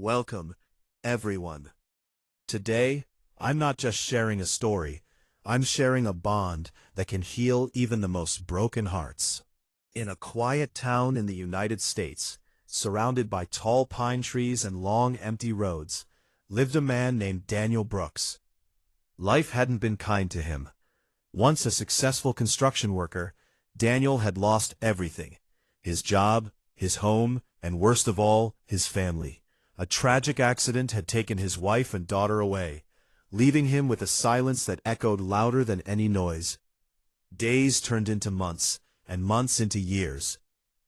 Welcome, everyone. Today, I'm not just sharing a story, I'm sharing a bond that can heal even the most broken hearts. In a quiet town in the United States, surrounded by tall pine trees and long empty roads, lived a man named Daniel Brooks. Life hadn't been kind to him. Once a successful construction worker, Daniel had lost everything: his job, his home, and worst of all, his family. A tragic accident had taken his wife and daughter away, leaving him with a silence that echoed louder than any noise. Days turned into months, and months into years.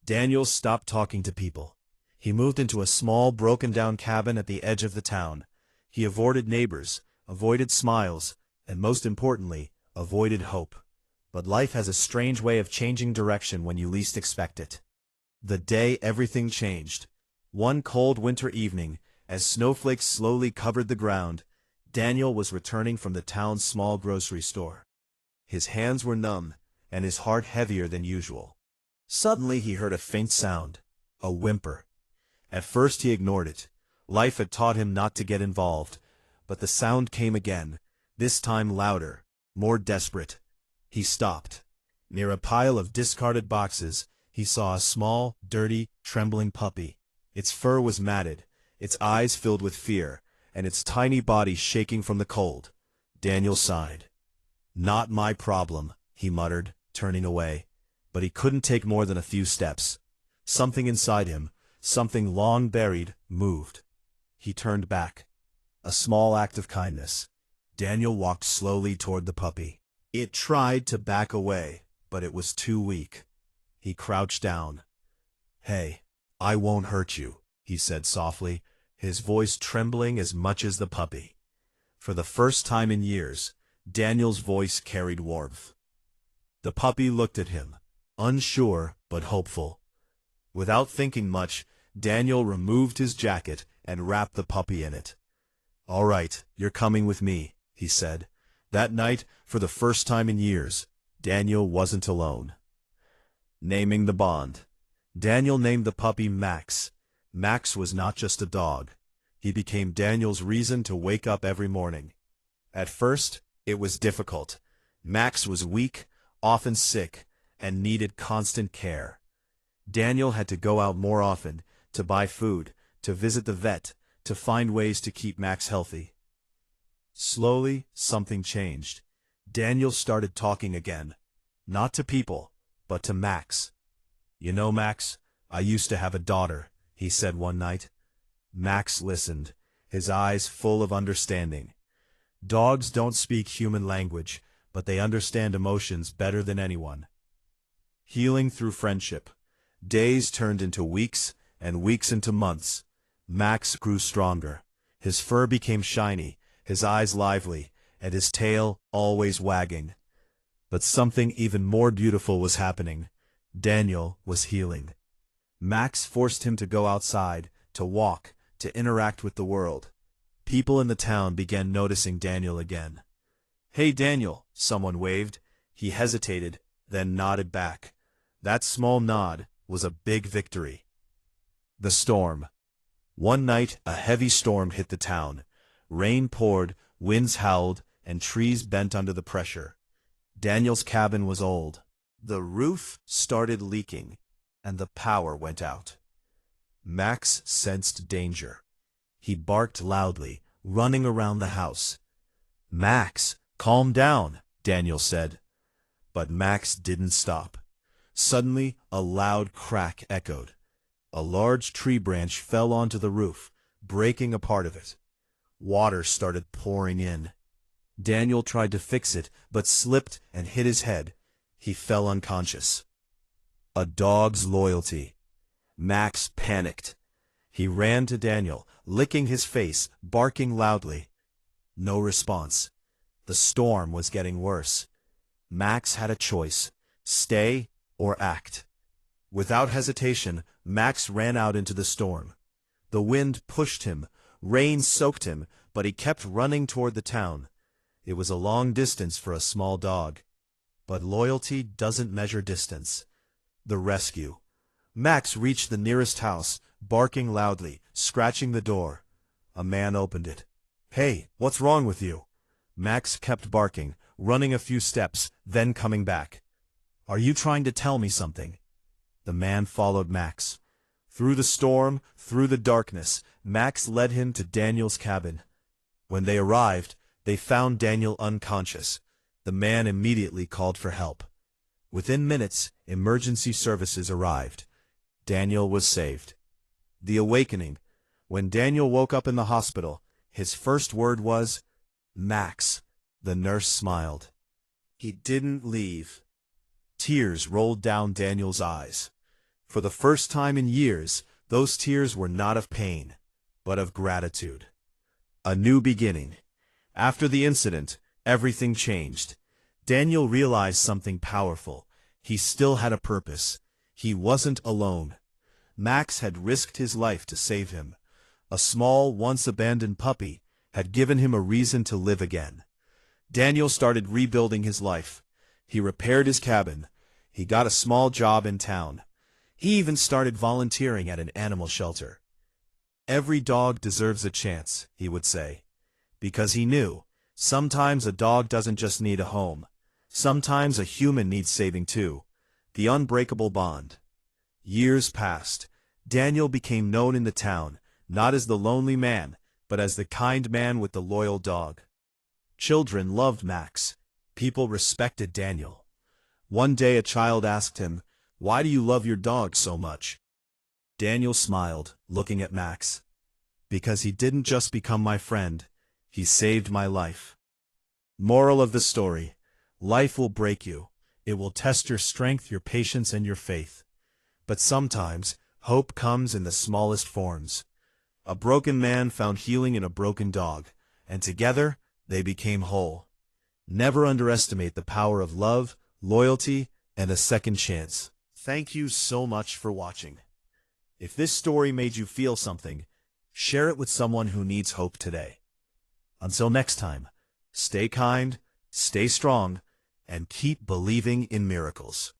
Daniel stopped talking to people. He moved into a small, broken-down cabin at the edge of the town. He avoided neighbors, avoided smiles, and most importantly, avoided hope. But life has a strange way of changing direction when you least expect it. The day everything changed. One cold winter evening, as snowflakes slowly covered the ground, Daniel was returning from the town's small grocery store. His hands were numb, and his heart heavier than usual. Suddenly he heard a faint sound, a whimper. At first he ignored it. Life had taught him not to get involved, but the sound came again, this time louder, more desperate. He stopped. Near a pile of discarded boxes, he saw a small, dirty, trembling puppy. Its fur was matted, its eyes filled with fear, and its tiny body shaking from the cold. Daniel sighed. "Not my problem," he muttered, turning away. But he couldn't take more than a few steps. Something inside him, something long buried, moved. He turned back. A small act of kindness. Daniel walked slowly toward the puppy. It tried to back away, but it was too weak. He crouched down. "Hey, I won't hurt you," he said softly, his voice trembling as much as the puppy. For the first time in years, Daniel's voice carried warmth. The puppy looked at him, unsure but hopeful. Without thinking much, Daniel removed his jacket and wrapped the puppy in it. "All right, you're coming with me," he said. That night, for the first time in years, Daniel wasn't alone. Naming the bond. Daniel named the puppy Max. Max was not just a dog. He became Daniel's reason to wake up every morning. At first, it was difficult. Max was weak, often sick, and needed constant care. Daniel had to go out more often, to buy food, to visit the vet, to find ways to keep Max healthy. Slowly, something changed. Daniel started talking again. Not to people, but to Max. "You know, Max, I used to have a daughter," he said one night. Max listened, his eyes full of understanding. Dogs don't speak human language, but they understand emotions better than anyone. Healing through friendship. Days turned into weeks, and weeks into months. Max grew stronger. His fur became shiny, his eyes lively, and his tail always wagging. But something even more beautiful was happening. Daniel was healing. Max forced him to go outside, to walk, to interact with the world. People in the town began noticing Daniel again. "Hey, Daniel," someone waved. He hesitated, then nodded back. That small nod was a big victory. The storm. One night, a heavy storm hit the town. Rain poured, winds howled, and trees bent under the pressure. Daniel's cabin was old. The roof started leaking, and the power went out. Max sensed danger. He barked loudly, running around the house. "Max, calm down," Daniel said. But Max didn't stop. Suddenly, a loud crack echoed. A large tree branch fell onto the roof, breaking a part of it. Water started pouring in. Daniel tried to fix it, but slipped and hit his head. He fell unconscious. A dog's loyalty. Max panicked. He ran to Daniel, licking his face, barking loudly. No response. The storm was getting worse. Max had a choice: stay or act. Without hesitation, Max ran out into the storm. The wind pushed him, rain soaked him, but he kept running toward the town. It was a long distance for a small dog. But loyalty doesn't measure distance. The rescue. Max reached the nearest house, barking loudly, scratching the door. A man opened it. "Hey, what's wrong with you?" Max kept barking, running a few steps, then coming back. "Are you trying to tell me something?" The man followed Max. Through the storm, through the darkness, Max led him to Daniel's cabin. When they arrived, they found Daniel unconscious. The man immediately called for help. Within minutes, emergency services arrived. Daniel was saved. The awakening. When Daniel woke up in the hospital, his first word was, "Max." The nurse smiled. He didn't leave. Tears rolled down Daniel's eyes. For the first time in years, those tears were not of pain, but of gratitude. A new beginning. After the incident, everything changed. Daniel realized something powerful. He still had a purpose. He wasn't alone. Max had risked his life to save him. A small, once-abandoned puppy had given him a reason to live again. Daniel started rebuilding his life. He repaired his cabin. He got a small job in town. He even started volunteering at an animal shelter. "Every dog deserves a chance," he would say. Because he knew, sometimes a dog doesn't just need a home. Sometimes a human needs saving too. The unbreakable bond. Years passed. Daniel became known in the town, not as the lonely man, but as the kind man with the loyal dog. Children loved Max. People respected Daniel. One day a child asked him, "Why do you love your dog so much?" Daniel smiled, looking at Max. "Because he didn't just become my friend, he saved my life." Moral of the story: life will break you. It will test your strength, your patience, and your faith. But sometimes, hope comes in the smallest forms. A broken man found healing in a broken dog, and together, they became whole. Never underestimate the power of love, loyalty, and a second chance. Thank you so much for watching. If this story made you feel something, share it with someone who needs hope today. Until next time, stay kind, stay strong, and keep believing in miracles.